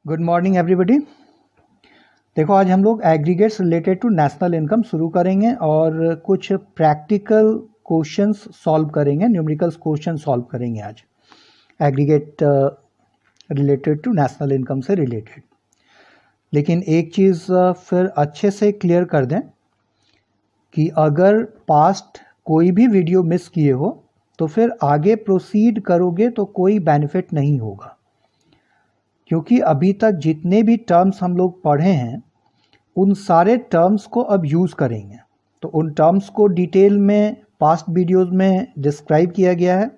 Good morning everybody. देखो आज हम लोग aggregates related to national income शुरू करेंगे और कुछ प्रैक्टिकल क्वेश्चंस सॉल्व करेंगे, न्यूमेरिकल्स क्वेश्चन सॉल्व करेंगे आज aggregate related to national income से रिलेटेड। लेकिन एक चीज़ फिर अच्छे से क्लियर कर दें कि अगर पास्ट कोई भी वीडियो मिस किए हो तो फिर आगे प्रोसीड करोगे तो कोई बेनिफिट नहीं होगा, क्योंकि अभी तक जितने भी टर्म्स हम लोग पढ़े हैं उन सारे टर्म्स को अब यूज़ करेंगे। तो उन टर्म्स को डिटेल में पास्ट वीडियोस में डिस्क्राइब किया गया है।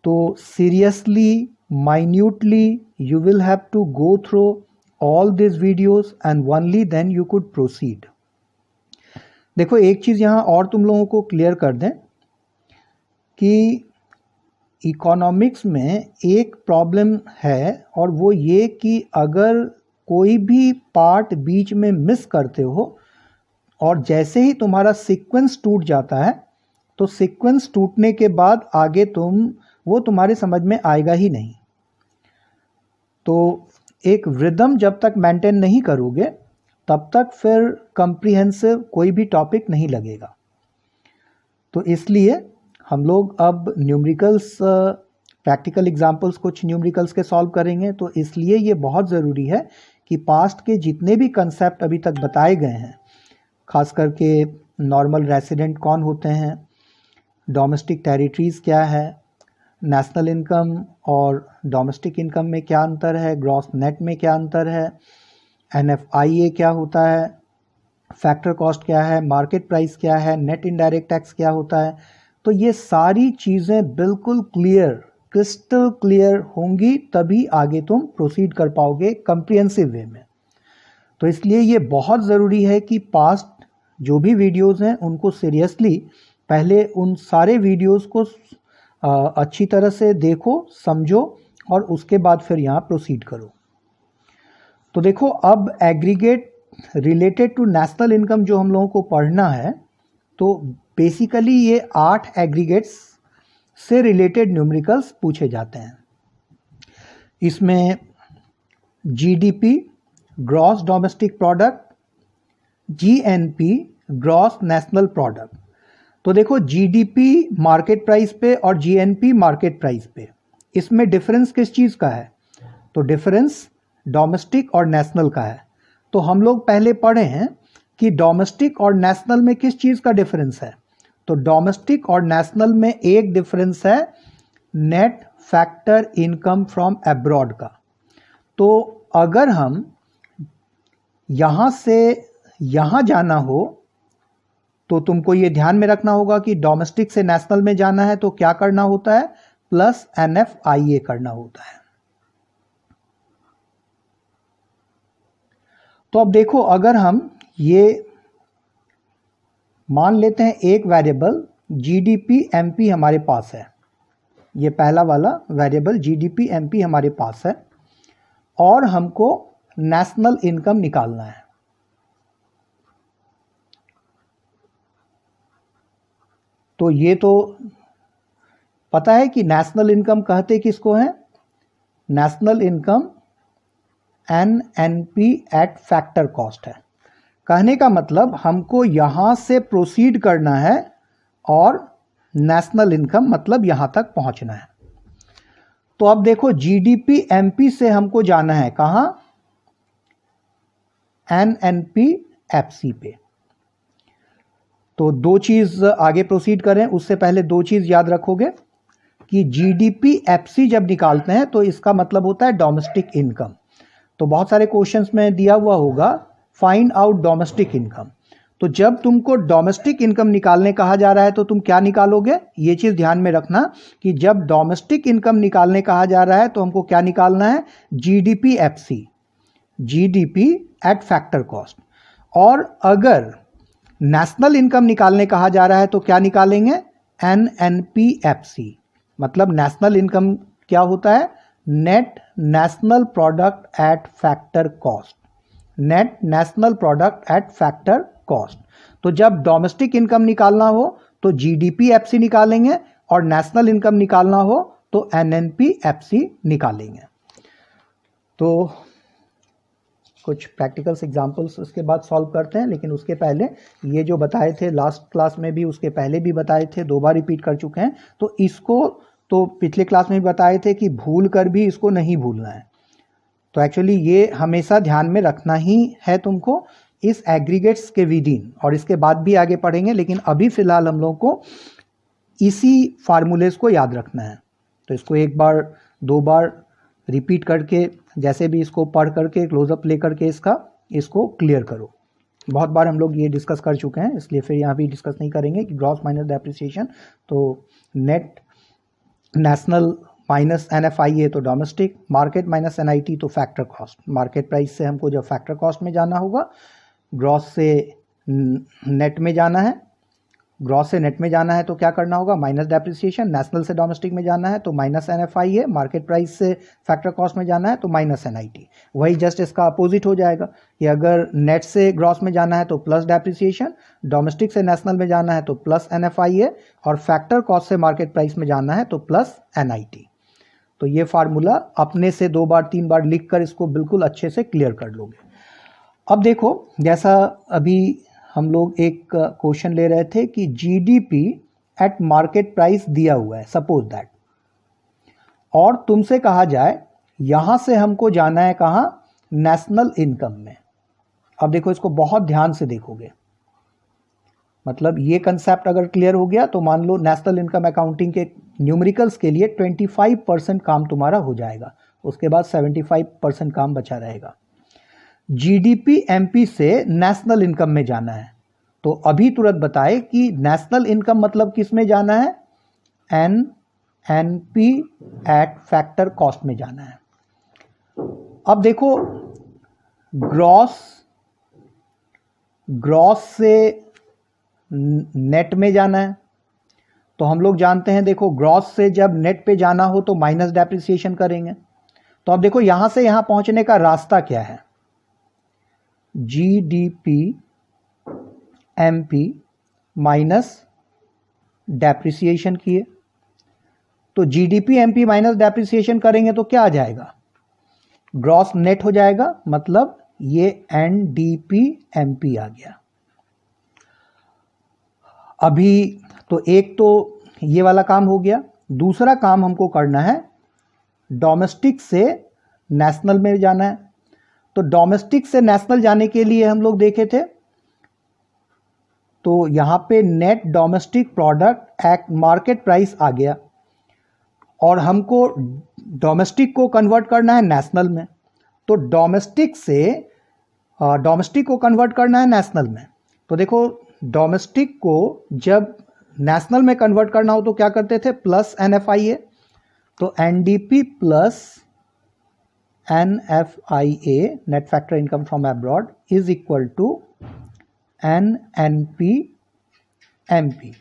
तो seriously minutely you will have to go through all this videos and only then you could proceed. देखो एक चीज़ यहाँ और तुम लोगों को क्लियर कर दें कि इकोनॉमिक्स में एक प्रॉब्लम है, और वो ये कि अगर कोई भी पार्ट बीच में मिस करते हो और जैसे ही तुम्हारा सीक्वेंस टूट जाता है तो सीक्वेंस टूटने के बाद आगे वो तुम्हारे समझ में आएगा ही नहीं। तो एक रिदम जब तक मेंटेन नहीं करोगे तब तक फिर कम्प्रीहेंसिव कोई भी टॉपिक नहीं लगेगा। तो इसलिए हम लोग अब न्यूमेरिकल्स प्रैक्टिकल एग्जांपल्स कुछ न्यूमेरिकल्स के सॉल्व करेंगे। तो इसलिए ये बहुत ज़रूरी है कि पास्ट के जितने भी कंसेप्ट अभी तक बताए गए हैं, खास करके नॉर्मल रेसिडेंट कौन होते हैं, डोमेस्टिक टेरिटरीज़ क्या है, नेशनल इनकम और डोमेस्टिक इनकम में क्या अंतर है, ग्रॉस नेट में क्या अंतर है, NFIA क्या होता है, फैक्टर कॉस्ट क्या है, मार्केट प्राइस क्या है, नेट इनडायरेक्ट टैक्स क्या होता है, तो ये सारी चीज़ें बिल्कुल क्रिस्टल क्लियर होंगी तभी आगे तुम प्रोसीड कर पाओगे कम्प्रिहेंसिव वे में। तो इसलिए ये बहुत ज़रूरी है कि पास्ट जो भी वीडियोस हैं उनको सीरियसली पहले उन सारे वीडियोस को अच्छी तरह से देखो, समझो और उसके बाद फिर यहाँ प्रोसीड करो। तो देखो अब aggregate related to national income जो हम लोगों को पढ़ना है, तो बेसिकली ये 8 एग्रीगेट्स से रिलेटेड न्यूमेरिकल्स पूछे जाते हैं। इसमें GDP gross domestic product, GNP gross national product. तो देखो GDP मार्केट प्राइस पे और GNP मार्केट प्राइस पे, इसमें डिफरेंस किस चीज़ का है? तो डिफरेंस डोमेस्टिक और नेशनल का है। तो हम लोग पहले पढ़े हैं कि डोमेस्टिक और नेशनल में किस चीज़ का डिफरेंस है। तो डोमेस्टिक और नेशनल में एक डिफरेंस है net factor income from abroad का। तो अगर हम यहाँ से यहाँ जाना हो तो तुमको ये ध्यान में रखना होगा कि डोमेस्टिक से नेशनल में जाना है तो क्या करना होता है, प्लस NFIA करना होता है। तो अब देखो अगर हम ये मान लेते हैं एक वेरिएबल GDP MP हमारे पास है, ये पहला वाला वेरिएबल GDP MP हमारे पास है और हमको नेशनल इनकम निकालना है। तो ये तो पता है कि नेशनल इनकम कहते किसको है? National income NNP at factor cost है। कहने का मतलब हमको यहाँ से प्रोसीड करना है और नेशनल इनकम मतलब यहाँ तक पहुँचना है। तो अब देखो GDP MP से हमको जाना है कहाँ? NNP FC पे। तो दो चीज़ आगे प्रोसीड करें उससे पहले दो चीज़ याद रखोगे कि GDP FC जब निकालते हैं तो इसका मतलब होता है डोमेस्टिक इनकम। तो बहुत सारे क्वेश्चंस में दिया हुआ होगा फाइंड आउट डोमेस्टिक इनकम। तो जब तुमको डोमेस्टिक इनकम निकालने कहा जा रहा है तो तुम क्या निकालोगे? ये चीज़ ध्यान में रखना कि जब डोमेस्टिक इनकम निकालने कहा जा रहा है तो हमको क्या निकालना है? GDP FC, GDP eight factor cost. और अगर नेशनल इनकम निकालने कहा जा रहा है तो क्या निकालेंगे? NNP FC। मतलब नेशनल इनकम क्या होता है? Net national product at factor cost, net national product at factor cost. तो जब डोमेस्टिक इनकम निकालना हो तो GDP FC निकालेंगे और नेशनल इनकम निकालना हो तो NNP FC निकालेंगे। तो कुछ प्रैक्टिकल्स एग्जांपल्स उसके बाद सॉल्व करते हैं, लेकिन उसके पहले ये जो बताए थे लास्ट क्लास में भी, उसके पहले भी बताए थे, 2 बार रिपीट कर चुके हैं। तो इसको तो पिछले क्लास में भी बताए थे कि भूल कर भी इसको नहीं भूलना है। तो एक्चुअली ये हमेशा ध्यान में रखना ही है तुमको इस एग्रीगेट्स के विदिन, और इसके बाद भी आगे पढ़ेंगे, लेकिन अभी फ़िलहाल हम लोग को इसी फार्मूलेस को याद रखना है। तो इसको 1 बार 2 बार रिपीट करके, जैसे भी इसको पढ़ करके क्लोजअप ले करके इसको क्लियर करो। बहुत बार हम लोग ये डिस्कस कर चुके हैं, इसलिए फिर यहाँ भी डिस्कस नहीं करेंगे कि ग्रॉस माइनस डेप्रिसिएशन, तो नेट नेशनल माइनस NFIA तो डोमेस्टिक, मार्केट माइनस NIT तो फैक्टर कॉस्ट। मार्केट प्राइस से हमको जब फैक्टर कॉस्ट में जाना होगा, ग्रॉस से नेट में जाना है, ग्रॉस से नेट में जाना है तो क्या करना होगा, माइनस डेप्रिसिएशन। नेशनल से डोमेस्टिक में जाना है तो माइनस NFIA, मार्केट प्राइस से फैक्टर कॉस्ट में जाना है तो माइनस NIT। वही जस्ट इसका अपोजिट हो जाएगा कि अगर नेट से ग्रॉस में जाना है तो प्लस डेप्रिसिएशन, डोमेस्टिक से नेशनल में जाना है तो प्लस NFIA, और फैक्टर कॉस्ट से मार्केट प्राइस में जाना है तो प्लस NIT। तो ये फार्मूला अपने से 2 बार 3 बार लिख कर इसको बिल्कुल अच्छे से क्लियर कर लोगे। अब देखो, जैसा अभी हम लोग एक क्वेश्चन ले रहे थे कि GDP एट मार्केट प्राइस दिया हुआ है, सपोज दैट, और तुमसे कहा जाए यहां से हमको जाना है कहां, नेशनल इनकम में। अब देखो, इसको बहुत ध्यान से देखोगे, मतलब ये कंसेप्ट अगर क्लियर हो गया तो मान लो नेशनल इनकम अकाउंटिंग के न्यूमेरिकल्स के लिए 25% काम तुम्हारा हो जाएगा, उसके बाद 75% काम बचा रहेगा। GDP MP से नेशनल इनकम में जाना है, तो अभी तुरंत बताए कि नेशनल इनकम मतलब किस में जाना है, NNP एट फैक्टर कॉस्ट में जाना है। अब देखो, ग्रॉस से नेट में जाना है, तो हम लोग जानते हैं, देखो ग्रॉस से जब नेट पे जाना हो तो माइनस डेप्रिसिएशन करेंगे। तो अब देखो यहां से यहां पहुंचने का रास्ता क्या है, GDP MP माइनस डेप्रिसिएशन किए, तो GDP MP माइनस डेप्रिसिएशन करेंगे तो क्या आ जाएगा, ग्रॉस नेट हो जाएगा, मतलब ये NDP MP आ गया। अभी तो एक तो ये वाला काम हो गया, दूसरा काम हमको करना है डोमेस्टिक से नेशनल में जाना है। तो डोमेस्टिक से नेशनल जाने के लिए हम लोग देखे थे, तो यहां पे net domestic product at market price आ गया, और हमको डोमेस्टिक को कन्वर्ट करना है नेशनल में। तो डोमेस्टिक को कन्वर्ट करना है नेशनल में। तो देखो, डोमेस्टिक को जब नेशनल में कन्वर्ट करना हो तो क्या करते थे, प्लस NFIA, तो NDP plus NFIA net factor income from abroad is equal to NNP MP।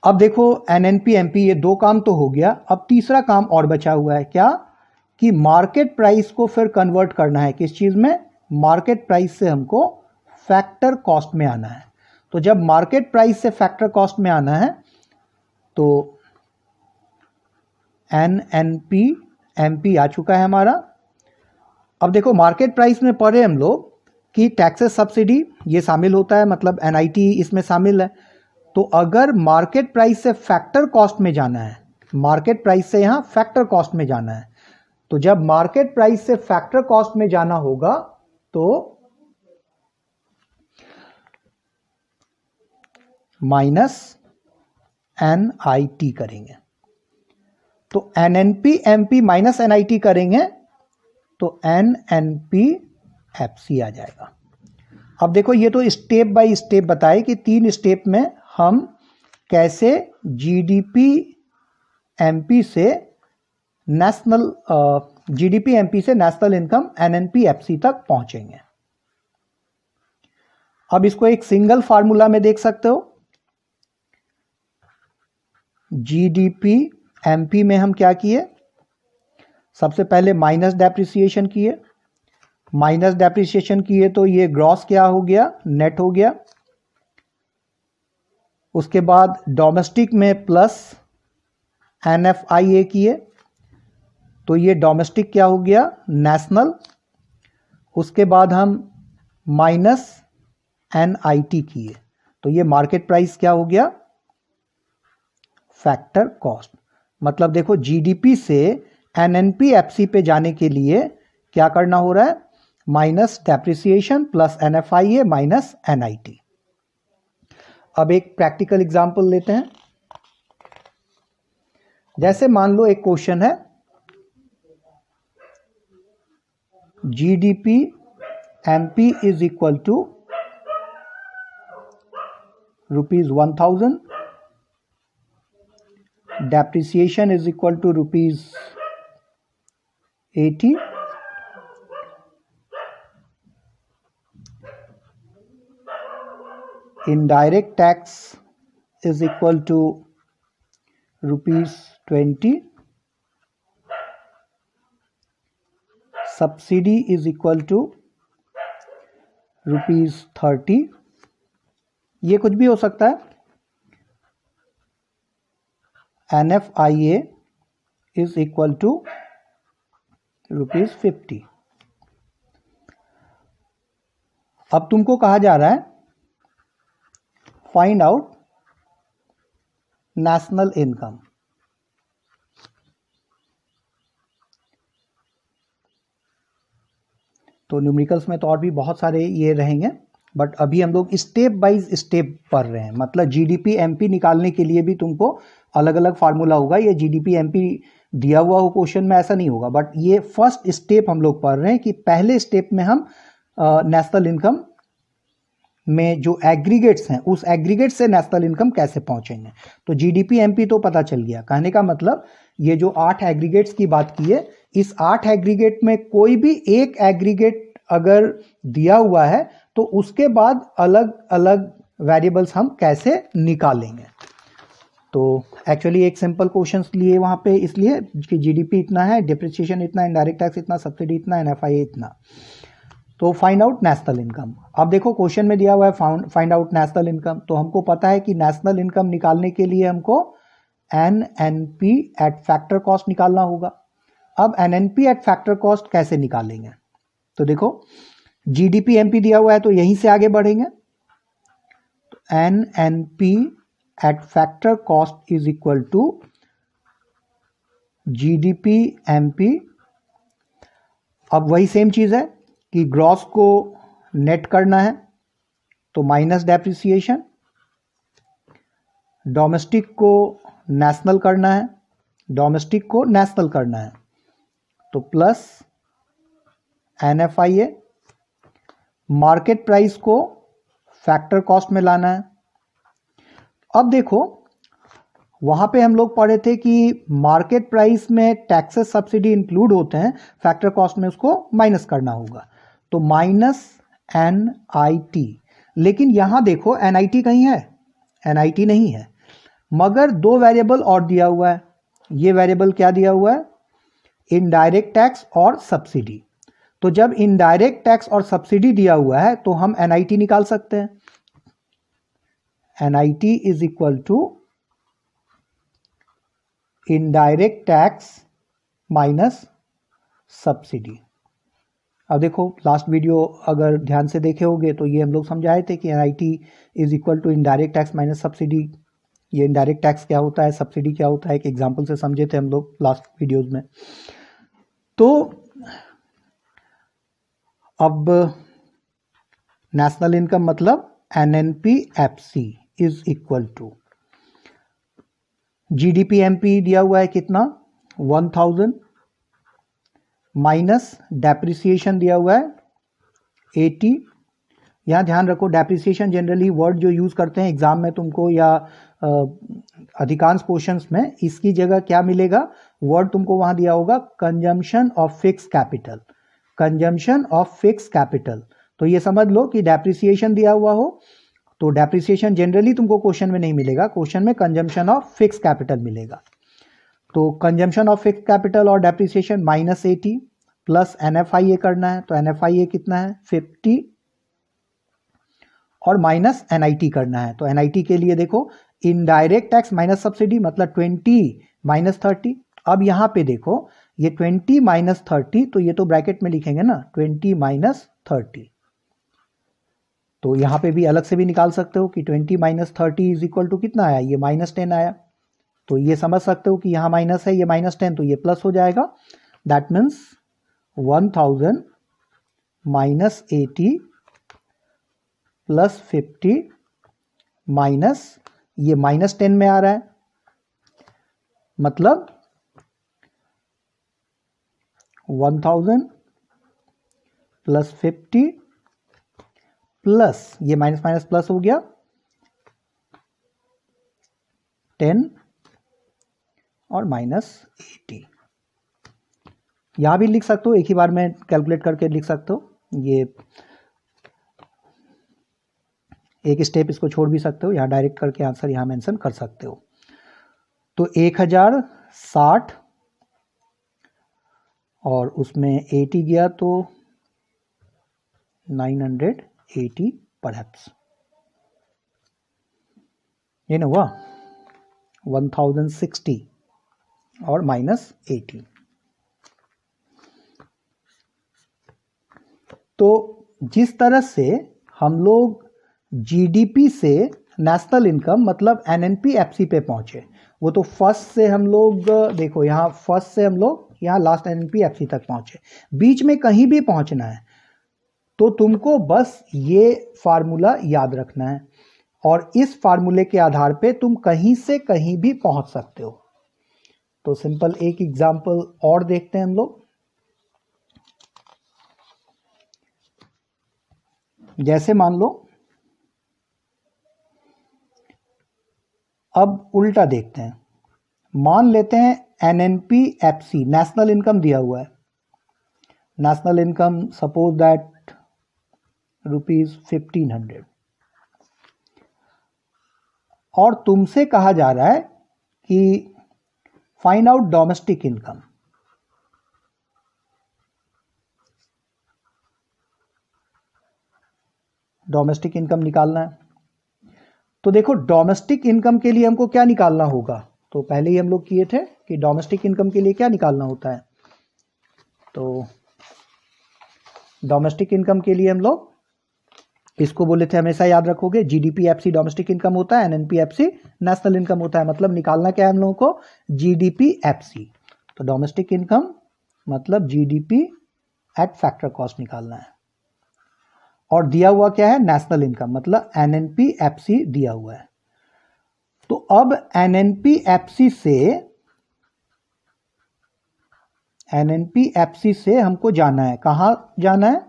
अब देखो, NNP MP ये 2 काम तो हो गया, अब तीसरा काम और बचा हुआ है, क्या कि मार्केट प्राइस को फिर कन्वर्ट करना है किस चीज में, मार्केट प्राइस से हमको फैक्टर कॉस्ट में आना है। तो जब मार्केट प्राइस से फैक्टर कॉस्ट में आना है तो NNP MP आ चुका है हमारा। अब देखो, मार्केट प्राइस में पढ़े हम लोग कि टैक्सेस सब्सिडी ये शामिल होता है, मतलब NIT इसमें शामिल है। तो अगर मार्केट प्राइस से फैक्टर कॉस्ट में जाना है, मार्केट प्राइस से यहां फैक्टर कॉस्ट में जाना है, तो जब मार्केट प्राइस से फैक्टर कॉस्ट में जाना होगा तो माइनस NIT करेंगे। तो NNP MP माइनस NIT करेंगे तो NNP FC आ जाएगा। अब देखो, ये तो स्टेप बाय स्टेप बताए कि 3 स्टेप में हम कैसे GDP MP से नेशनल इनकम NNP FC तक पहुंचेंगे। अब इसको एक सिंगल फार्मूला में देख सकते हो। GDP MP में हम क्या किए, सबसे पहले माइनस डेप्रिसिएशन किए, तो ये ग्रॉस क्या हो गया, नेट हो गया। उसके बाद डोमेस्टिक में प्लस NFIA किए, तो ये डोमेस्टिक क्या हो गया, नेशनल। उसके बाद हम माइनस NIT किए, तो ये मार्केट प्राइस क्या हो गया, फैक्टर कॉस्ट। मतलब देखो GDP से NNP FC पे जाने के लिए क्या करना हो रहा है, minus depreciation plus NFIA minus NIT। अब एक प्रैक्टिकल एग्जांपल लेते हैं। जैसे मान लो एक क्वेश्चन है, GDP MP is equal to ₹1000, depreciation is equal to ₹80, indirect tax is equal to ₹20, subsidy is equal to ₹30। ये कुछ भी हो सकता है। NFIA is equal to ₹50। अब तुमको कहा जा रहा है फाइंड आउट नेशनल इनकम। तो न्यूमेरिकल्स में तो और भी बहुत सारे ये रहेंगे, बट अभी हम लोग स्टेप बाय स्टेप पढ़ रहे हैं। मतलब GDP MP निकालने के लिए भी तुमको अलग अलग फार्मूला होगा। ये GDP MP दिया हुआ हो क्वेश्चन में ऐसा नहीं होगा, बट ये फर्स्ट स्टेप हम लोग पढ़ रहे हैं कि पहले स्टेप में हम नेशनल इनकम में जो एग्रीगेट्स हैं उस एग्रीगेट से नेशनल इनकम कैसे पहुंचेंगे। तो GDP MP तो पता चल गया। कहने का मतलब ये जो 8 एग्रीगेट्स की बात की है, इस 8 एग्रीगेट में कोई भी एक एग्रीगेट अगर दिया हुआ है तो उसके बाद अलग अलग वेरिएबल्स हम कैसे निकालेंगे। तो एक्चुअली एक सिंपल क्वेश्चन लिए वहाँ पे, इसलिए कि GDP इतना है, डिप्रिसिएशन इतना, इनडायरेक्ट टैक्स इतना, सब्सिडी इतना, NFIA इतना। तो फाइंड आउट नेशनल इनकम। अब देखो क्वेश्चन में दिया हुआ है फाइंड आउट नेशनल इनकम, तो हमको पता है कि नेशनल इनकम निकालने के लिए हमको NNP एट फैक्टर कॉस्ट निकालना होगा। अब NNP एट फैक्टर कॉस्ट कैसे निकालेंगे, तो देखो GDP MP दिया हुआ है तो यहीं से आगे बढ़ेंगे। तो NNP at factor cost is equal to GDP MP। अब वही सेम चीज है कि ग्रॉस को नेट करना है तो माइनस डेप्रिसिएशन, डोमेस्टिक को नेशनल करना है, डोमेस्टिक को नेशनल करना है तो प्लस NFIA, मार्केट प्राइस को फैक्टर कॉस्ट में लाना है। अब देखो वहां पे हम लोग पढ़े थे कि मार्केट प्राइस में टैक्सेस सब्सिडी इंक्लूड होते हैं, फैक्टर कॉस्ट में उसको माइनस करना होगा तो माइनस NIT। लेकिन यहां देखो NIT कहीं है, NIT नहीं है, मगर 2 वेरिएबल और दिया हुआ है। ये वेरिएबल क्या दिया हुआ है, इनडायरेक्ट टैक्स और सब्सिडी। तो जब इनडायरेक्ट टैक्स और सब्सिडी दिया हुआ है तो हम NIT निकाल सकते हैं। NIT is equal to indirect tax minus subsidy. अब देखो लास्ट वीडियो अगर ध्यान से देखे होंगे तो ये हम लोग समझाए थे कि NIT is equal to indirect tax minus subsidy. ये इनडायरेक्ट टैक्स क्या होता है, सब्सिडी क्या होता है, एक एग्जांपल से समझे थे हम लोग लास्ट वीडियोस में। तो अब नेशनल इनकम मतलब NNP FC is equal to GDP MP दिया हुआ है कितना 1000 माइनस डेप्रिसिएशन दिया हुआ है 80। यहां ध्यान रखो डेप्रिसिएशन जनरली वर्ड जो यूज करते हैं एग्जाम में तुमको या अधिकांश क्वेश्चंस में, इसकी जगह क्या मिलेगा, वर्ड तुमको वहां दिया होगा consumption of fix capital, consumption of fix capital. तो ये समझ लो कि डेप्रिसिएशन दिया हुआ हो तो डेप्रिसिएशन जनरली तुमको क्वेश्चन में नहीं मिलेगा, क्वेश्चन में कंजम्पशन ऑफ फिक्स कैपिटल मिलेगा। तो कंजम्पशन ऑफ फिक्स कैपिटल और डेप्रिसिएशन माइनस 80 प्लस NFIA करना है तो NFIA कितना है 50 और माइनस NIT करना है। तो NIT के लिए देखो इनडायरेक्ट टैक्स माइनस सब्सिडी मतलब 20 माइनस 30। अब यहां पे देखो ये 20 माइनस 30, तो ये तो ब्रैकेट में लिखेंगे ना 20 माइनस 30। तो यहाँ पे भी अलग से भी निकाल सकते हो कि 20 माइनस 30 इज इक्वल टू कितना आया, ये -10 आया। तो ये समझ सकते हो कि यहाँ माइनस है, ये -10, तो ये प्लस हो जाएगा। That means 1000 minus 80 plus 50 minus ये -10 में आ रहा है, मतलब 1000 प्लस 50 प्लस ये माइनस माइनस प्लस हो गया 10 और -80। यहां भी लिख सकते हो, एक ही बार में कैलकुलेट करके लिख सकते हो, ये एक स्टेप इसको छोड़ भी सकते हो, यहाँ डायरेक्ट करके आंसर यहाँ मेंशन कर सकते हो। तो 1060 और उसमें 80 गया तो 980 परहैप्स, ये ना हुआ 1060 और -80। तो जिस तरह से हम लोग जीडीपी से नेशनल इनकम मतलब एनएनपी-एफसी पे पहुंचे, वो तो फर्स्ट से हम लोग देखो यहाँ फर्स्ट से हम लोग यहाँ लास्ट एनएनपी-एफसी तक पहुंचे, बीच में कहीं भी पहुंचना है तो तुमको बस ये फार्मूला याद रखना है और इस फार्मूले के आधार पे तुम कहीं से कहीं भी पहुंच सकते हो। तो सिंपल एक एग्जांपल और देखते हैं हम लोग। जैसे मान लो, अब उल्टा देखते हैं, मान लेते हैं एनएनपी-एफसी नेशनल इनकम दिया हुआ है, नेशनल इनकम सपोज दैट ₹1500 और तुमसे कहा जा रहा है कि find out domestic income. Domestic income निकालना है, तो देखो डोमेस्टिक इनकम के लिए हमको क्या निकालना होगा, तो पहले ही हम लोग किए थे कि डोमेस्टिक इनकम के लिए क्या निकालना होता है। तो डोमेस्टिक इनकम के लिए हम लोग इसको बोले थे, हमेशा याद रखोगे, जीडीपी-एफसी डोमेस्टिक इनकम होता है, एनएनपी-एफसी नेशनल इनकम होता है। मतलब निकालना क्या है हम लोगों को, जीडीपी-एफसी। तो डोमेस्टिक इनकम मतलब जीडीपी एट फैक्टर कॉस्ट निकालना है, और दिया हुआ क्या है, नेशनल इनकम मतलब एनएनपी-एफसी दिया हुआ है। तो अब एनएनपी-एफसी से हमको जाना है, कहाँ जाना है,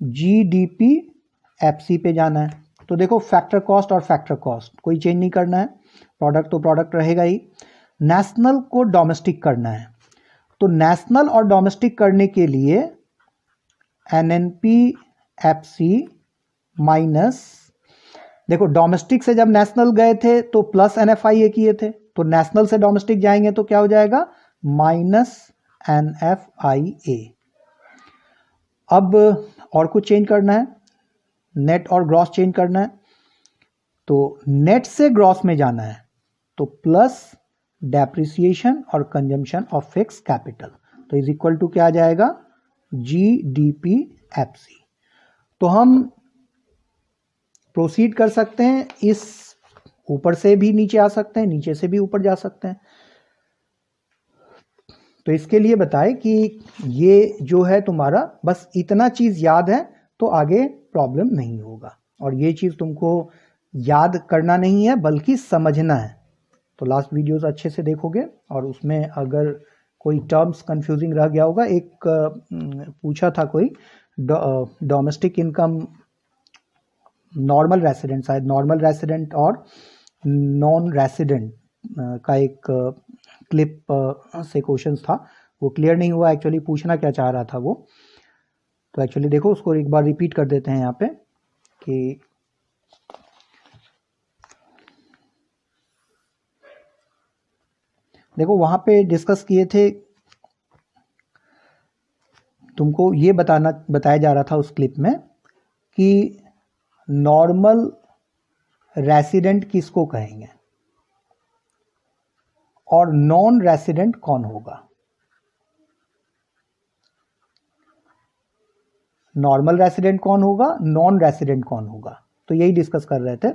जीडीपी-एफसी पे जाना है। तो देखो फैक्टर कॉस्ट और फैक्टर कॉस्ट कोई चेंज नहीं करना है, प्रोडक्ट तो प्रोडक्ट रहेगा ही। नेशनल को डोमेस्टिक करना है, तो नेशनल और डोमेस्टिक करने के लिए एनएनपी-एफसी माइनस, देखो डोमेस्टिक से जब नेशनल गए थे तो प्लस एनएफआईए किए थे, तो नेशनल से डोमेस्टिक जाएंगे तो क्या हो जाएगा, -एनएफआईए। अब और कुछ चेंज करना है, नेट और ग्रॉस चेंज करना है, तो नेट से ग्रॉस में जाना है, तो प्लस डेप्रिसिएशन और कंजम्पशन ऑफ फिक्स कैपिटल, तो इज इक्वल टू क्या आ जाएगा, जीडीपी-एफसी। तो हम प्रोसीड कर सकते हैं, इस ऊपर से भी नीचे आ सकते हैं, नीचे से भी ऊपर जा सकते हैं। तो इसके लिए बताएं कि ये जो है तुम्हारा बस इतना चीज़ याद है तो आगे प्रॉब्लम नहीं होगा, और ये चीज़ तुमको याद करना नहीं है बल्कि समझना है। तो लास्ट वीडियोस अच्छे से देखोगे और उसमें अगर कोई टर्म्स कंफ्यूजिंग रह गया होगा, एक पूछा था कोई डोमेस्टिक इनकम नॉर्मल रेसिडेंट, शायद नॉर्मल रेसिडेंट और नॉन रेसिडेंट का एक क्लिप से क्वेश्चंस था, वो क्लियर नहीं हुआ एक्चुअली, पूछना क्या चाह रहा था वो। तो एक्चुअली देखो उसको एक बार रिपीट कर देते हैं यहाँ पे कि देखो वहां पे डिस्कस किए थे, तुमको ये बताया जा रहा था उस क्लिप में कि नॉर्मल रेसिडेंट किसको कहेंगे और नॉन रेसिडेंट कौन होगा। नॉर्मल रेसिडेंट कौन होगा, नॉन रेसिडेंट कौन होगा। तो यही डिस्कस कर रहे थे।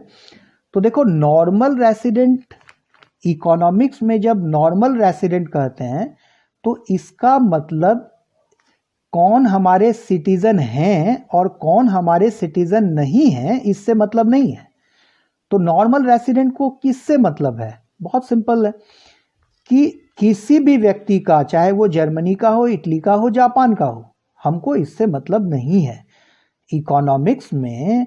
तो देखो नॉर्मल रेसिडेंट, इकोनॉमिक्स में जब नॉर्मल रेसिडेंट कहते हैं तो इसका मतलब कौन हमारे सिटीजन हैं और कौन हमारे सिटीजन नहीं हैं, इससे मतलब नहीं है। तो नॉर्मल रेसिडेंट को किससे मतलब है, बहुत सिंपल है कि किसी भी व्यक्ति का, चाहे वो जर्मनी का हो, इटली का हो, जापान का हो, हमको इससे मतलब नहीं है। इकोनॉमिक्स में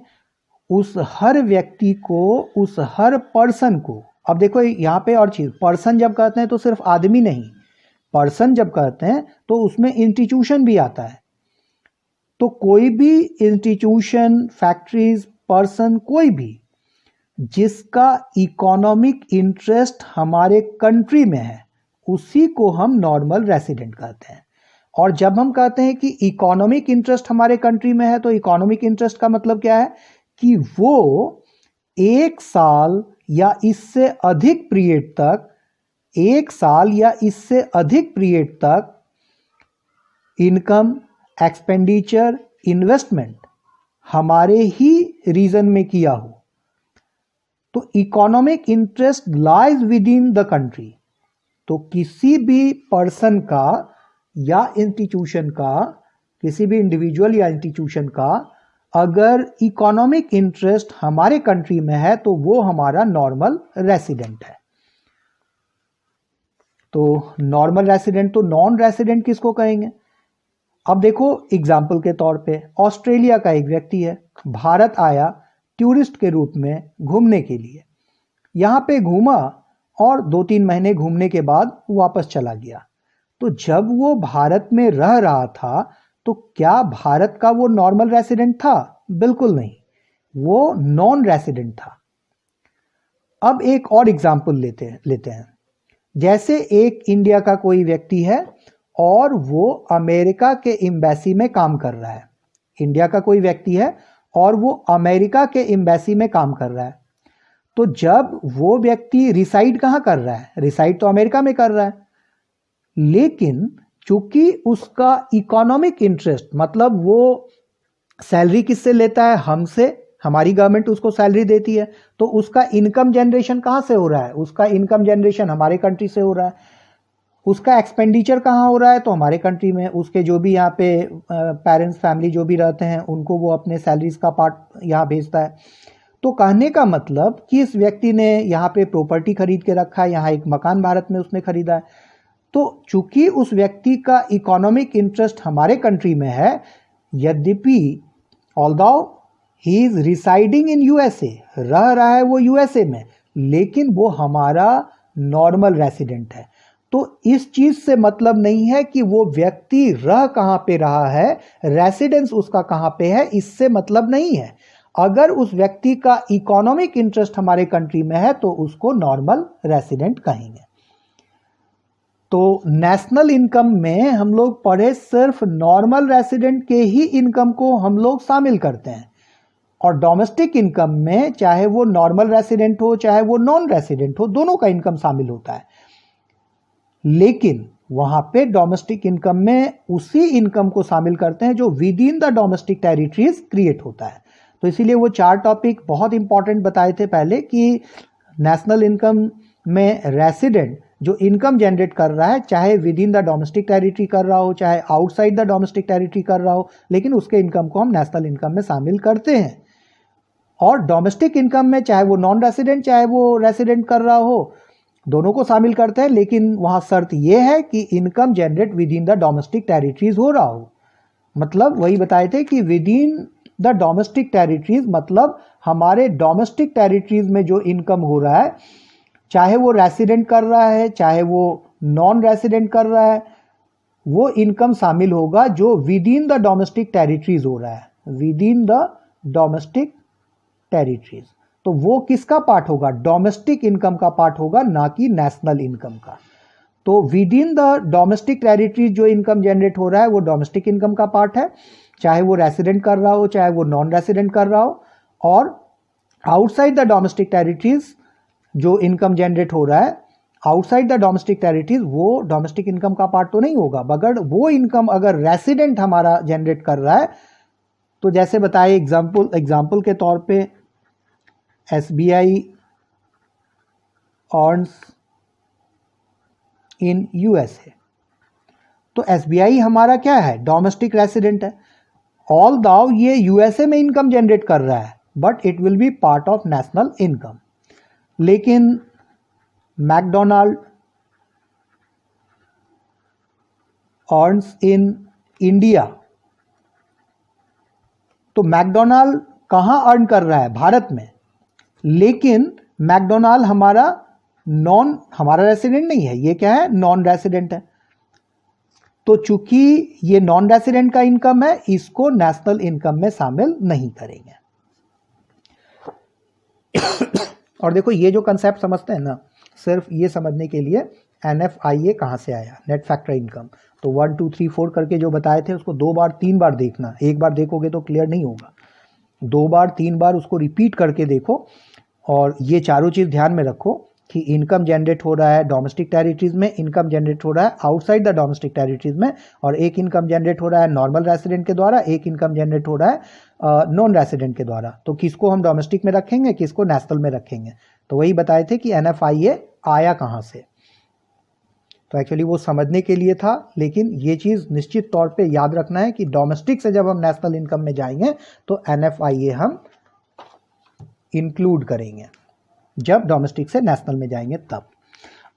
उस हर व्यक्ति को, उस हर पर्सन को, अब देखो यहाँ पे और चीज, पर्सन जब कहते हैं तो सिर्फ आदमी नहीं, पर्सन जब कहते हैं तो उसमें इंस्टीट्यूशन भी आता है। तो कोई भी इंस्टीट्यूशन, फैक्ट्रीज, पर्सन, कोई भी जिसका इकोनॉमिक इंटरेस्ट हमारे कंट्री में है, उसी को हम नॉर्मल रेसिडेंट कहते हैं। और जब हम कहते हैं कि इकोनॉमिक इंटरेस्ट हमारे कंट्री में है, तो इकोनॉमिक इंटरेस्ट का मतलब क्या है कि वो 1 साल या इससे अधिक पीरियड तक, 1 साल या इससे अधिक पीरियड तक इनकम, एक्सपेंडिचर, इन्वेस्टमेंट हमारे ही रीजन में किया हो। तो economic interest lies with in the country. तो किसी भी पर्सन का या इंस्टीट्यूशन का, किसी भी इंडिविजुअल या इंस्टीट्यूशन का अगर इकोनॉमिक इंटरेस्ट हमारे कंट्री में है तो वो हमारा नॉर्मल रेसिडेंट है। तो नॉर्मल रेसिडेंट। तो नॉन रेसिडेंट किसको कहेंगे? अब देखो एग्जाम्पल के तौर पे ऑस्ट्रेलिया का एक व्यक्ति है, भारत आया टूरिस्ट के रूप में घूमने के लिए, यहाँ पे घूमा और 2-3 महीने घूमने के बाद वापस चला गया। तो जब वो भारत में रह रहा था तो क्या भारत का वो नॉर्मल रेसिडेंट था? बिल्कुल नहीं, वो नॉन रेसिडेंट था। अब एक और एग्जाम्पल लेते हैं। जैसे एक इंडिया का कोई व्यक्ति है और वो अमेरिका के एम्बेसी में काम कर रहा है। इंडिया का कोई व्यक्ति है और वो अमेरिका के एम्बेसी में काम कर रहा है। तो जब वो व्यक्ति रिसाइड कहाँ कर रहा है? रिसाइड तो अमेरिका में कर रहा है, लेकिन चूंकि उसका इकोनॉमिक इंटरेस्ट, मतलब वो सैलरी किससे लेता है? हमसे, हमारी गवर्नमेंट उसको सैलरी देती है, तो उसका इनकम जनरेशन कहाँ से हो रहा है? उसका इनकम जनरेशन हमारे कंट्री से हो रहा है। उसका एक्सपेंडिचर कहाँ हो रहा है? तो हमारे कंट्री में। उसके जो भी यहाँ पे पेरेंट्स, फैमिली जो भी रहते हैं, उनको वो अपने सैलरीज का पार्ट यहाँ भेजता है। तो कहने का मतलब कि इस व्यक्ति ने यहाँ पे प्रॉपर्टी खरीद के रखा है, यहाँ एक मकान भारत में उसने खरीदा है। तो चूंकि उस व्यक्ति का इकोनॉमिक इंटरेस्ट हमारे कंट्री में है, यद्यपि although he is residing in USA, रह रहा है वो यूएसए में, लेकिन वो हमारा नॉर्मल रेसिडेंट है। तो इस चीज से मतलब नहीं है कि वो व्यक्ति रह कहाँ पे रहा है, रेसिडेंस उसका कहाँ पे है, इससे मतलब नहीं है। अगर उस व्यक्ति का इकोनॉमिक इंटरेस्ट हमारे कंट्री में है तो उसको नॉर्मल रेसिडेंट कहेंगे। तो नेशनल इनकम में हम लोग पढ़े सिर्फ नॉर्मल रेसिडेंट के ही इनकम को हम लोग शामिल करते हैं, और डोमेस्टिक इनकम में चाहे वो नॉर्मल रेसिडेंट हो चाहे वो नॉन रेसिडेंट हो, दोनों का इनकम शामिल होता है। लेकिन वहां पे डोमेस्टिक इनकम में उसी इनकम को शामिल करते हैं जो with in the domestic territories create होता है। तो इसीलिए वो 4 टॉपिक बहुत इंपॉर्टेंट बताए थे पहले कि नेशनल इनकम में रेसिडेंट जो इनकम जनरेट कर रहा है, चाहे with in the domestic territory कर रहा हो चाहे आउटसाइड द डोमेस्टिक टेरिटरी कर रहा हो, लेकिन उसके इनकम को हम नेशनल इनकम में शामिल करते हैं। और डोमेस्टिक इनकम में चाहे वो नॉन रेसिडेंट चाहे वो रेसिडेंट कर रहा हो, दोनों को शामिल करते हैं, लेकिन वहां शर्त यह है कि income generate with in the domestic territories हो रहा हो। मतलब वही बताए थे कि with in the domestic territories, मतलब हमारे डोमेस्टिक टेरिटरीज में जो इनकम हो रहा है, चाहे वो रेसिडेंट कर रहा है चाहे वो नॉन रेसिडेंट कर रहा है, वो इनकम शामिल होगा जो with in the domestic territories हो रहा है, with in the domestic territories. तो वो किसका पार्ट होगा? डोमेस्टिक इनकम का पार्ट होगा, ना कि नेशनल इनकम का। तो with in the domestic territories जो इनकम जनरेट हो रहा है वो डोमेस्टिक इनकम का पार्ट है, चाहे वो रेसिडेंट कर रहा हो चाहे वो नॉन रेसिडेंट कर रहा हो। और आउटसाइड द डोमेस्टिक टेरिटरीज जो इनकम जनरेट हो रहा है, आउटसाइड द डोमेस्टिक टेरिटरीज, वो डोमेस्टिक इनकम का पार्ट तो नहीं होगा, मगर वो इनकम अगर रेसिडेंट हमारा जनरेट कर रहा है तो जैसे बताए एग्जाम्पल के तौर पे SBI अर्न्स इन USA। तो SBI हमारा क्या है, डोमेस्टिक रेसिडेंट है। ऑल दाउ ये USA में इनकम जनरेट कर रहा है, but it will be part of national income. लेकिन मैकडोनाल्ड अर्न्स इन इंडिया, तो मैकडोनाल्ड कहां अर्न कर रहा है, भारत में, लेकिन मैकडोनाल्ड हमारा रेसिडेंट नहीं है, ये क्या है, नॉन रेसिडेंट है। तो चूंकि ये नॉन रेसिडेंट का इनकम है, इसको नेशनल इनकम में शामिल नहीं करेंगे। और देखो ये जो कंसेप्ट समझते हैं ना, सिर्फ ये समझने के लिए NFIA कहां से आया, नेट फैक्टर इनकम। तो 1 2 3 4 करके जो बताए थे उसको 2 बार 3 बार देखना, एक बार देखोगे तो क्लियर नहीं होगा, 2 बार 3 बार उसको रिपीट करके देखो। और ये चारों चीज ध्यान में रखो कि इनकम जनरेट हो रहा है डोमेस्टिक टेरिटरीज में, इनकम जनरेट हो रहा है आउटसाइड द डोमेस्टिक टेरिटरीज में, और एक इनकम जनरेट हो रहा है नॉर्मल रेसिडेंट के द्वारा, एक इनकम जनरेट हो रहा है नॉन रेसिडेंट के द्वारा। तो किसको हम डोमेस्टिक में रखेंगे, किसको नेशनल में रखेंगे। तो वही बताए थे कि NFIA आया कहां से। तो एक्चुअली वो समझने के लिए था, लेकिन ये चीज निश्चित तौर पे याद रखना है कि डोमेस्टिक से जब हम नेशनल इनकम में जाएंगे तो NFIA हम इंक्लूड करेंगे, जब डोमेस्टिक से नेशनल में जाएंगे तब।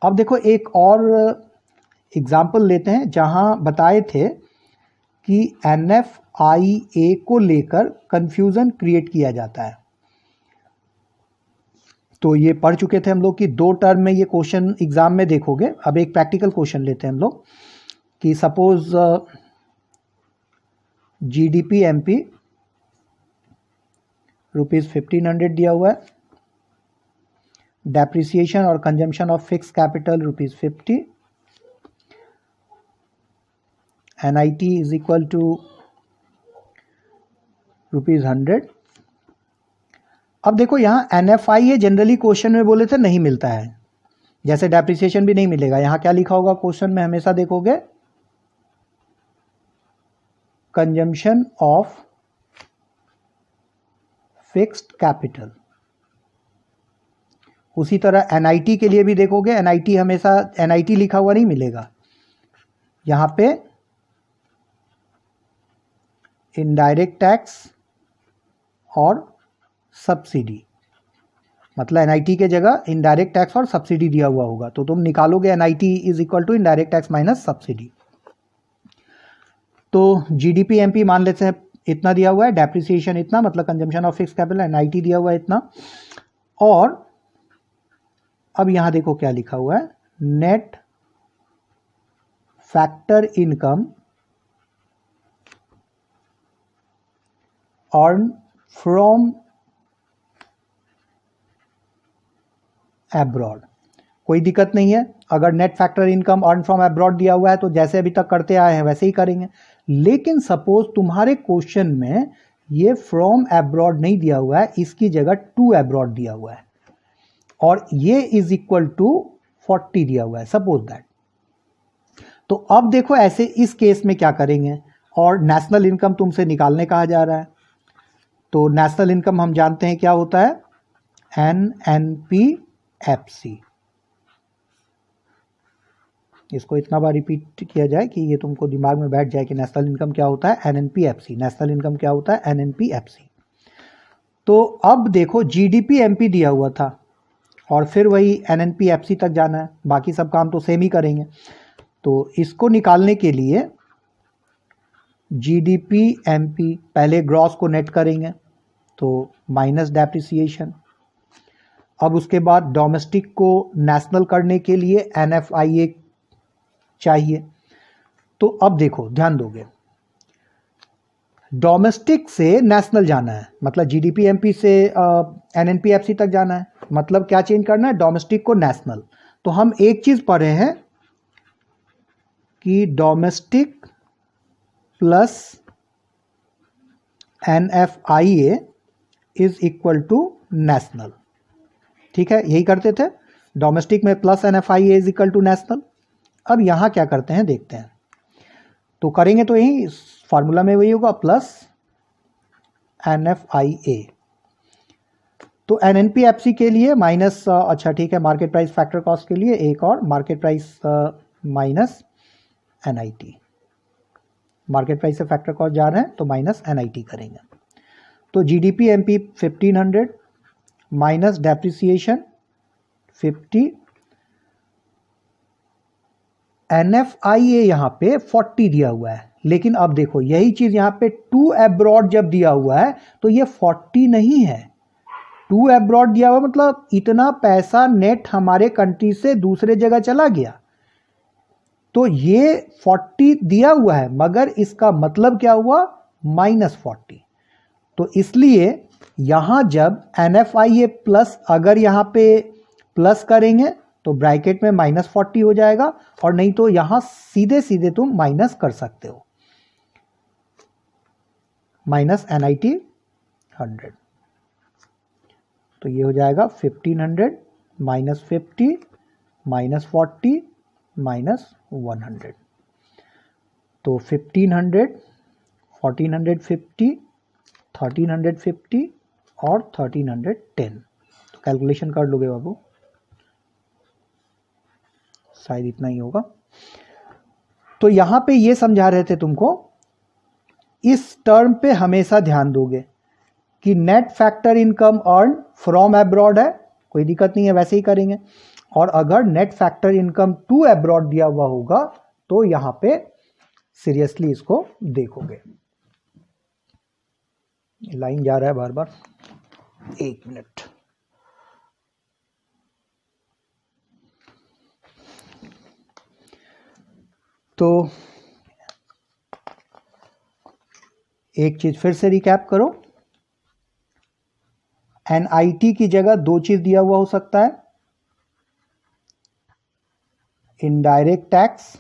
अब देखो एक और एग्जाम्पल लेते हैं जहां बताए थे कि NFIA को लेकर कंफ्यूजन क्रिएट किया जाता है। तो ये पढ़ चुके थे हम लोग कि 2 टर्म में ये क्वेश्चन एग्जाम में देखोगे। अब एक प्रैक्टिकल क्वेश्चन लेते हैं हम लोग कि सपोज GDP MP ₹1500 दिया हुआ है, डेप्रिसिएशन और consumption of fix capital ₹50, NIT is equal to ₹100। अब देखो यहां NFIA जनरली क्वेश्चन में बोले थे नहीं मिलता है, जैसे डेप्रिसिएशन भी नहीं मिलेगा। यहां क्या लिखा होगा क्वेश्चन में, हमेशा देखोगे कंजम्पशन ऑफ फिक्स्ड कैपिटल। उसी तरह NIT के लिए भी देखोगे, NIT हमेशा NIT लिखा हुआ नहीं मिलेगा, यहां पे इनडायरेक्ट टैक्स और सब्सिडी, मतलब NIT के जगह इनडायरेक्ट टैक्स और सब्सिडी दिया हुआ होगा, तो तुम निकालोगे NIT is equal to indirect tax minus subsidy. तो GDP MP मान लेते हैं इतना दिया हुआ है, डेप्रिसिएशन इतना, मतलब consumption of fix capital, NIT दिया हुआ है इतना। और अब यहां देखो क्या लिखा हुआ है, net factor income earn from abroad. कोई दिक्कत नहीं है, अगर net factor income earn from abroad दिया हुआ है तो जैसे अभी तक करते आए हैं वैसे ही करेंगे। लेकिन सपोज तुम्हारे क्वेश्चन में ये फ्रॉम एब्रॉड नहीं दिया हुआ है, इसकी जगह टू एब्रॉड दिया हुआ है, और ये इज इक्वल टू 40 दिया हुआ है, सपोज दैट। तो अब देखो ऐसे इस केस में क्या करेंगे, और नेशनल इनकम तुमसे निकालने कहा जा रहा है। तो नेशनल इनकम हम जानते हैं क्या होता है, NNPFC। इसको इतना बार रिपीट किया जाए कि ये तुमको दिमाग में बैठ जाए कि नेशनल इनकम क्या होता है, NNPFC। नेशनल इनकम क्या होता है, NNPFC। तो अब देखो GDP MP दिया हुआ था, और फिर वही NNPFC तक जाना है, बाकी सब काम तो सेम ही करेंगे। तो इसको निकालने के लिए GDP MP पहले ग्रॉस को नेट करेंगे, तो माइनस डेप्रिसिएशन। अब उसके बाद डोमेस्टिक को नेशनल करने के लिए NFIA चाहिए। तो अब देखो ध्यान दोगे, डोमेस्टिक से नेशनल जाना है, मतलब GDP MP से NNPFC तक जाना है, मतलब क्या चेंज करना है, डोमेस्टिक को नेशनल। तो हम एक चीज पढ़े हैं कि domestic plus NFIA is equal to national. ठीक है, यही करते थे, डोमेस्टिक में plus NFIA is equal to national. अब यहां क्या करते हैं देखते हैं। तो करेंगे तो यही फॉर्मूला में वही होगा, प्लस NFIA। तो NNPFC के लिए माइनस, अच्छा ठीक है, मार्केट प्राइस फैक्टर कॉस्ट के लिए एक और market price minus NIT। Market price से फैक्टर कॉस्ट जा रहे हैं तो माइनस NIT करेंगे। तो GDP MP 1500 minus depreciation 50, NFIA यहाँ पे 40 दिया हुआ है, लेकिन अब देखो यही चीज यहाँ पे टू अब्रॉड जब दिया हुआ है तो ये 40 नहीं है। टू अब्रॉड दिया हुआ मतलब इतना पैसा नेट हमारे कंट्री से दूसरे जगह चला गया, तो ये 40 दिया हुआ है मगर इसका मतलब क्या हुआ, -40। तो इसलिए यहां जब NFIA प्लस अगर यहां पे प्लस करेंगे तो ब्रैकेट में -40 हो जाएगा, और नहीं तो यहां सीधे सीधे तुम माइनस कर सकते हो, माइनस NIT 100। तो ये हो जाएगा 1500 -50 -40 -100। तो 1500 1450 1350 और 1310। तो कैलकुलेशन कर लोगे बाबू, शायद इतना ही होगा। तो यहां पे ये समझा रहे थे तुमको, इस टर्म पे हमेशा ध्यान दोगे कि net factor income earn from abroad है, कोई दिक्कत नहीं है, वैसे ही करेंगे। और अगर net factor income to abroad दिया हुआ होगा तो यहां पे सीरियसली इसको देखोगे। लाइन जा रहा है बार बार, एक मिनट। तो एक चीज फिर से रिकैप करो, NIT की जगह दो चीज दिया हुआ हो सकता है, इनडायरेक्ट टैक्स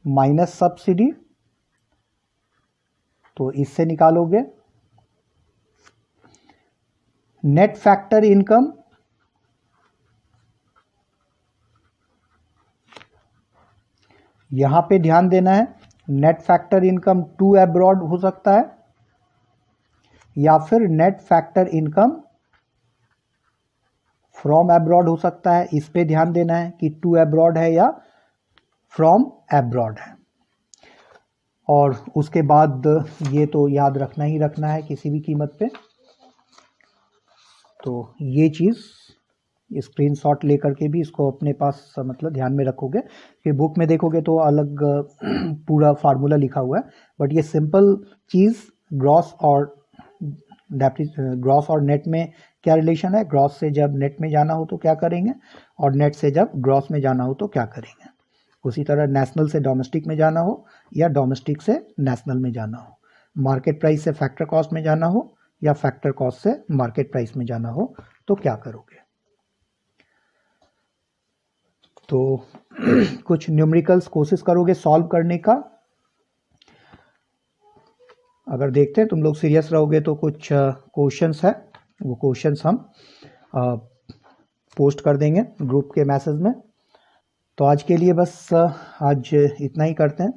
माइनस सब्सिडी, तो इससे निकालोगे। नेट फैक्टर इनकम यहां पे ध्यान देना है, net factor income to abroad हो सकता है या फिर net factor income from abroad हो सकता है। इस पे ध्यान देना है कि टू अब्रॉड है या फ्रॉम अब्रॉड है। और उसके बाद ये तो याद रखना ही रखना है किसी भी कीमत पे। तो ये चीज़ स्क्रीनशॉट लेकर के भी इसको अपने पास मतलब ध्यान में रखोगे कि बुक में देखोगे तो अलग पूरा फार्मूला लिखा हुआ है, बट ये सिंपल चीज़ ग्रॉस और नेट में क्या रिलेशन है, ग्रॉस से जब नेट में जाना हो तो क्या करेंगे और नेट से जब ग्रॉस में जाना हो तो क्या करेंगे। उसी तरह नेशनल से डोमेस्टिक में जाना हो या डोमेस्टिक से नेशनल में जाना हो, मार्केट प्राइस से फैक्टर कॉस्ट में जाना हो या फैक्टर कॉस्ट से मार्केट प्राइस में जाना हो तो क्या करोगे। तो कुछ न्यूमेरिकल्स कोशिश करोगे सॉल्व करने का। अगर देखते हैं तुम लोग सीरियस रहोगे तो कुछ क्वेश्चंस है, वो क्वेश्चंस हम पोस्ट कर देंगे ग्रुप के मैसेज में। तो आज के लिए बस आज इतना ही करते हैं।